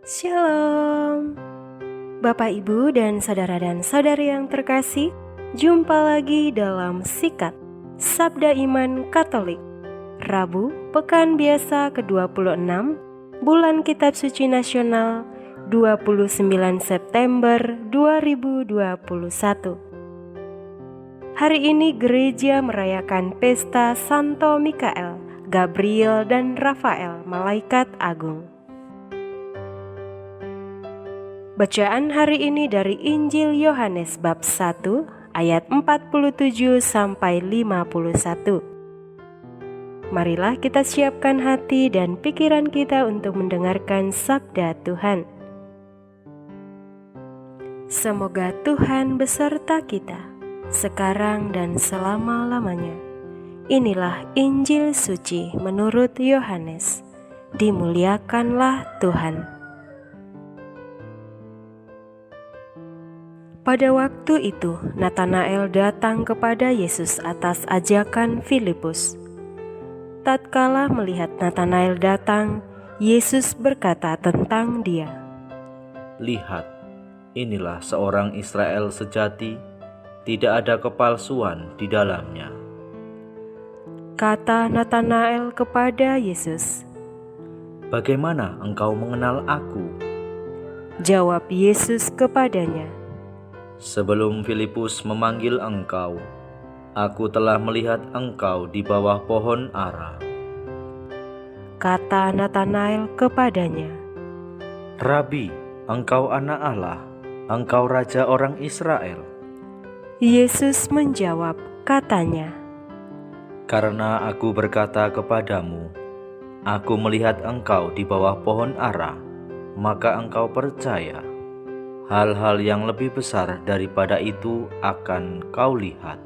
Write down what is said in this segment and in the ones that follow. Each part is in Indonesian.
Shalom, Bapak Ibu dan saudari yang terkasih. Jumpa lagi dalam Sikat Sabda Iman Katolik, Rabu, Pekan Biasa ke-26, Bulan Kitab Suci Nasional 29 September 2021. Hari ini gereja merayakan pesta Santo Mikael, Gabriel dan Rafael, Malaikat Agung. Bacaan hari ini dari Injil Yohanes bab 1 ayat 47 sampai 51. Marilah kita siapkan hati dan pikiran kita untuk mendengarkan sabda Tuhan. Semoga Tuhan beserta kita sekarang dan selama-lamanya. Inilah Injil suci menurut Yohanes. Dimuliakanlah Tuhan. Pada waktu itu, Natanael datang kepada Yesus atas ajakan Filipus. Tatkala melihat Natanael datang, Yesus berkata tentang dia, "Lihat, inilah seorang Israel sejati, tidak ada kepalsuan di dalamnya." Kata Natanael kepada Yesus, "Bagaimana engkau mengenal aku?" Jawab Yesus kepadanya, "Sebelum Filipus memanggil engkau, aku telah melihat engkau di bawah pohon ara." Kata Natanael kepadanya, "Rabi, engkau anak Allah, engkau raja orang Israel." Yesus menjawab katanya, "Karena aku berkata kepadamu, aku melihat engkau di bawah pohon ara, maka engkau percaya. Hal-hal yang lebih besar daripada itu akan kau lihat."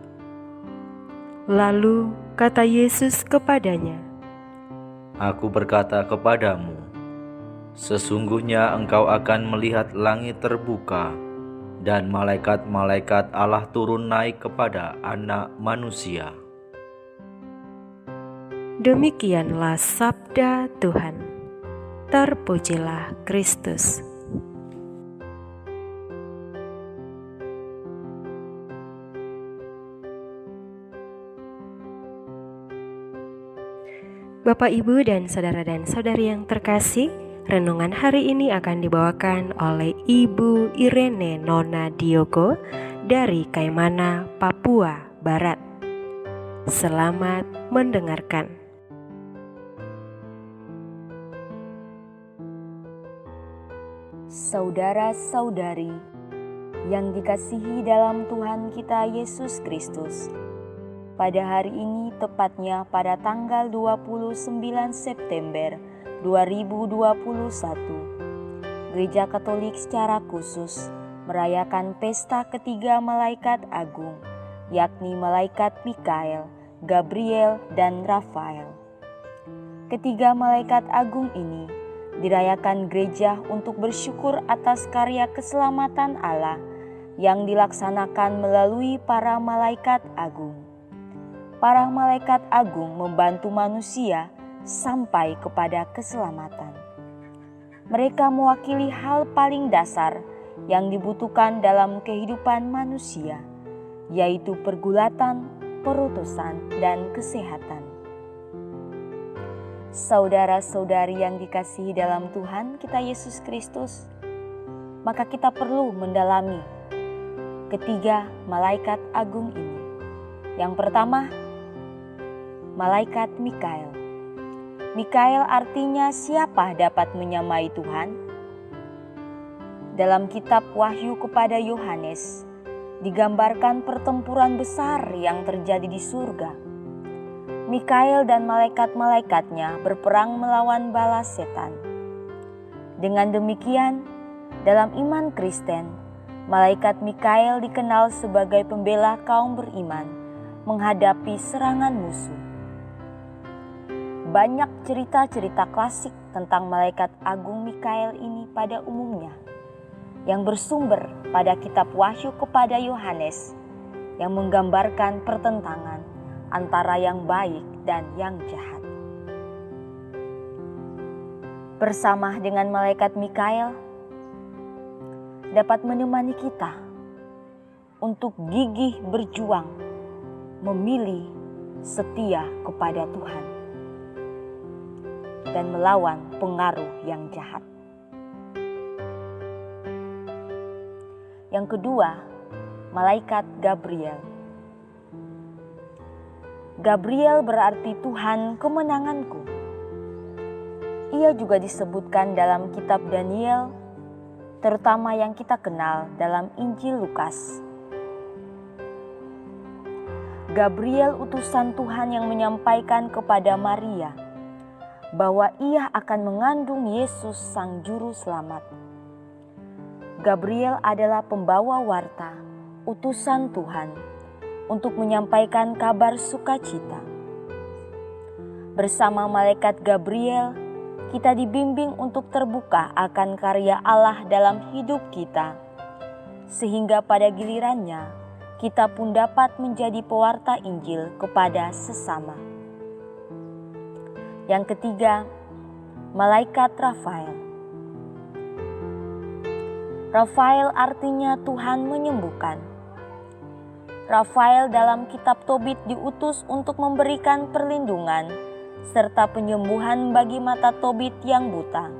Lalu kata Yesus kepadanya, "Aku berkata kepadamu, sesungguhnya engkau akan melihat langit terbuka dan malaikat-malaikat Allah turun naik kepada Anak Manusia." Demikianlah sabda Tuhan. Terpujilah Kristus. Bapak, Ibu, dan saudari yang terkasih, renungan hari ini akan dibawakan oleh Ibu Irene Nona Diogo dari Kaimana, Papua Barat. Selamat mendengarkan. Saudara-saudari yang dikasihi dalam Tuhan kita Yesus Kristus, pada hari ini, tepatnya pada tanggal 29 September 2021, Gereja Katolik secara khusus merayakan pesta ketiga Malaikat Agung, yakni Malaikat Mikael, Gabriel, dan Rafael. Ketiga Malaikat Agung ini dirayakan gereja untuk bersyukur atas karya keselamatan Allah yang dilaksanakan melalui para Malaikat Agung. Para malaikat agung membantu manusia sampai kepada keselamatan. Mereka mewakili hal paling dasar yang dibutuhkan dalam kehidupan manusia, yaitu pergulatan, perutusan, dan kesehatan. Saudara-saudari yang dikasihi dalam Tuhan kita Yesus Kristus, maka kita perlu mendalami ketiga malaikat agung ini. Yang pertama, Malaikat Mikael. Mikael artinya siapa dapat menyamai Tuhan? Dalam kitab Wahyu kepada Yohanes, digambarkan pertempuran besar yang terjadi di surga. Mikael dan malaikat-malaikatnya berperang melawan bala setan. Dengan demikian, dalam iman Kristen, Malaikat Mikael dikenal sebagai pembela kaum beriman menghadapi serangan musuh. Banyak cerita-cerita klasik tentang Malaikat Agung Mikael ini pada umumnya, yang bersumber pada kitab Wahyu kepada Yohanes, yang menggambarkan pertentangan antara yang baik dan yang jahat. bersama dengan malaikat Mikael dapat menemani kita untuk gigih berjuang, memilih setia kepada Tuhan, dan melawan pengaruh yang jahat. Yang kedua, malaikat Gabriel. Gabriel berarti Tuhan kemenanganku. Ia juga disebutkan dalam kitab Daniel, terutama yang kita kenal dalam Injil Lukas. Gabriel utusan Tuhan yang menyampaikan kepada Maria bahwa ia akan mengandung Yesus Sang Juru Selamat. Gabriel adalah pembawa warta, utusan Tuhan untuk menyampaikan kabar sukacita. Bersama malaikat Gabriel, kita dibimbing untuk terbuka akan karya Allah dalam hidup kita, sehingga pada gilirannya kita pun dapat menjadi pewarta Injil kepada sesama. Yang ketiga, malaikat Rafael. Rafael artinya Tuhan menyembuhkan. Rafael dalam kitab Tobit diutus untuk memberikan perlindungan serta penyembuhan bagi mata Tobit yang buta.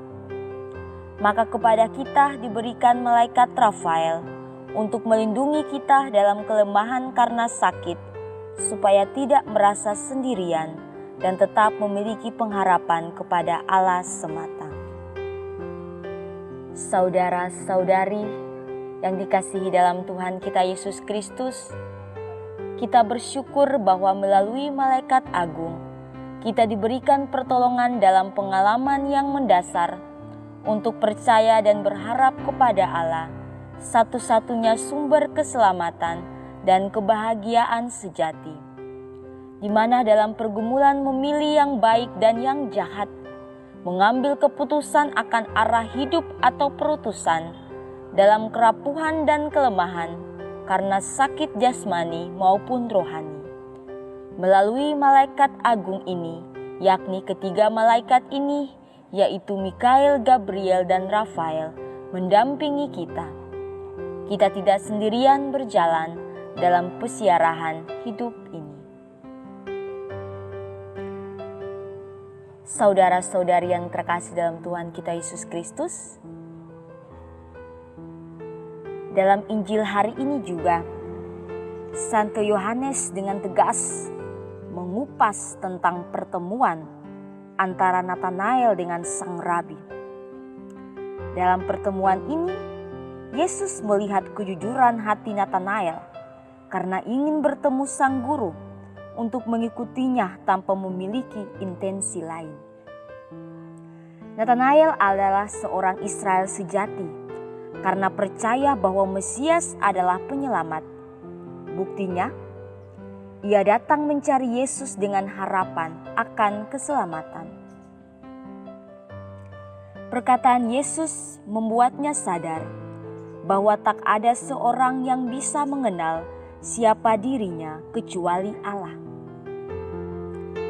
Maka kepada kita diberikan malaikat Rafael untuk melindungi kita dalam kelemahan karena sakit, supaya tidak merasa sendirian dan tetap memiliki pengharapan kepada Allah semata. Saudara-saudari yang dikasihi dalam Tuhan kita Yesus Kristus, kita bersyukur bahwa melalui malaikat agung, kita diberikan pertolongan dalam pengalaman yang mendasar untuk percaya dan berharap kepada Allah, satu-satunya sumber keselamatan dan kebahagiaan sejati, di mana dalam pergumulan memilih yang baik dan yang jahat, mengambil keputusan akan arah hidup atau perutusan, dalam kerapuhan dan kelemahan, karena sakit jasmani maupun rohani. Melalui malaikat agung ini, yakni ketiga malaikat ini, yaitu Mikael, Gabriel, dan Rafael, mendampingi kita. Kita tidak sendirian berjalan dalam pesiarahan hidup ini. Saudara-saudari yang terkasih dalam Tuhan kita Yesus Kristus, dalam Injil hari ini juga, Santo Yohanes dengan tegas mengupas tentang pertemuan antara Natanael dengan Sang Rabi. Dalam pertemuan ini, Yesus melihat kejujuran hati Natanael karena ingin bertemu Sang Guru untuk mengikutinya tanpa memiliki intensi lain. Natanael adalah seorang Israel sejati karena percaya bahwa Mesias adalah penyelamat. Buktinya, ia datang mencari Yesus dengan harapan akan keselamatan. Perkataan Yesus membuatnya sadar bahwa tak ada seorang yang bisa mengenal siapa dirinya kecuali Allah.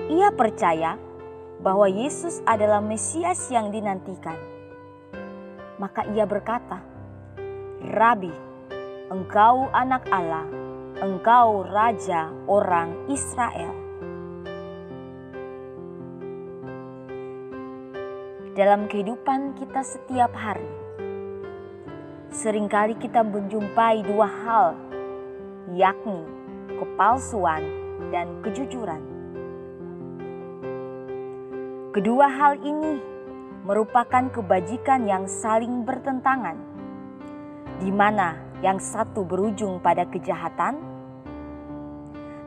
Ia percaya bahwa Yesus adalah Mesias yang dinantikan. Maka ia berkata, "Rabi, engkau anak Allah, engkau raja orang Israel." Dalam kehidupan kita setiap hari, seringkali kita menjumpai dua hal, yakni kepalsuan dan kejujuran. Kedua hal ini merupakan kebajikan yang saling bertentangan, di mana yang satu berujung pada kejahatan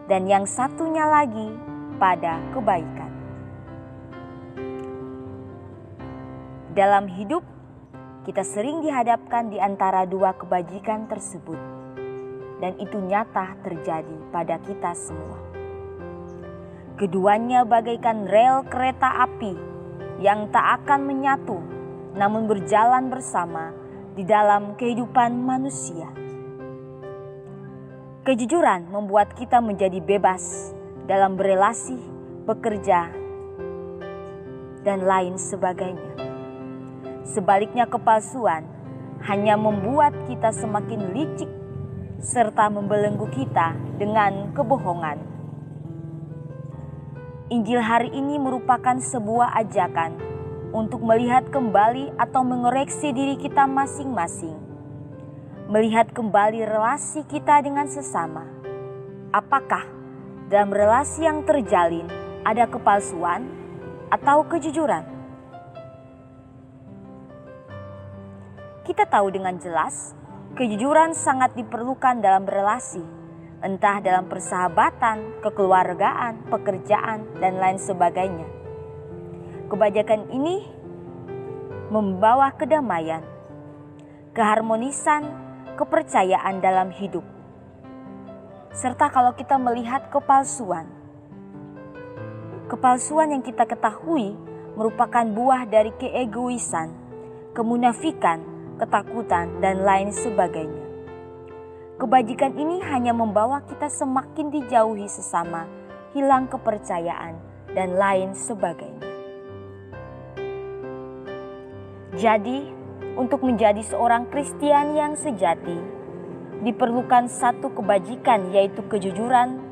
dan yang satunya lagi pada kebaikan. Dalam hidup, kita sering dihadapkan di antara dua kebajikan tersebut, dan itu nyata terjadi pada kita semua. Keduanya bagaikan rel kereta api yang tak akan menyatu, namun berjalan bersama di dalam kehidupan manusia. Kejujuran membuat kita menjadi bebas dalam berelasi, bekerja, dan lain sebagainya. Sebaliknya, kepalsuan hanya membuat kita semakin licik serta membelenggu kita dengan kebohongan. Injil hari ini merupakan sebuah ajakan untuk melihat kembali atau mengoreksi diri kita masing-masing. Melihat kembali relasi kita dengan sesama. Apakah dalam relasi yang terjalin ada kepalsuan atau kejujuran? Kita tahu dengan jelas, kejujuran sangat diperlukan dalam relasi, entah dalam persahabatan, kekeluargaan, pekerjaan, dan lain sebagainya. Kebajikan ini membawa kedamaian, keharmonisan, kepercayaan dalam hidup. Serta kalau kita melihat kepalsuan yang kita ketahui merupakan buah dari keegoisan, kemunafikan, ketakutan, dan lain sebagainya. Kebajikan ini hanya membawa kita semakin dijauhi sesama, hilang kepercayaan, dan lain sebagainya. Jadi, untuk menjadi seorang Kristen yang sejati, diperlukan satu kebajikan, yaitu kejujuran,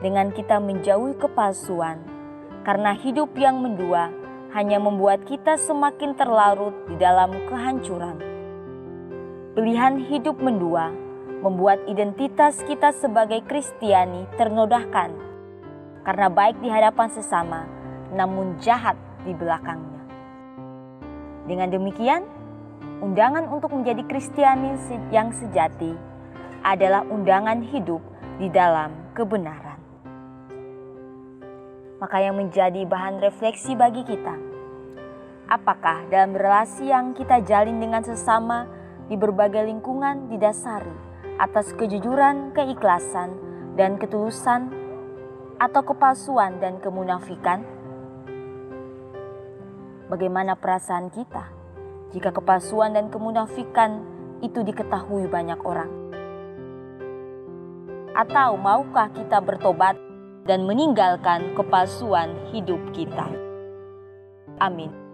dengan kita menjauhi kepalsuan, karena hidup yang mendua hanya membuat kita semakin terlarut di dalam kehancuran. Pilihan hidup mendua membuat identitas kita sebagai Kristiani ternodahkan, karena baik di hadapan sesama, namun jahat di belakangnya. Dengan demikian, undangan untuk menjadi Kristiani yang sejati adalah undangan hidup di dalam kebenaran. Maka yang menjadi bahan refleksi bagi kita, apakah dalam relasi yang kita jalin dengan sesama di berbagai lingkungan didasari atas kejujuran, keikhlasan, dan ketulusan, atau kepalsuan dan kemunafikan? Bagaimana perasaan kita jika kepalsuan dan kemunafikan itu diketahui banyak orang? Atau maukah kita bertobat dan meninggalkan kepalsuan hidup kita? Amin.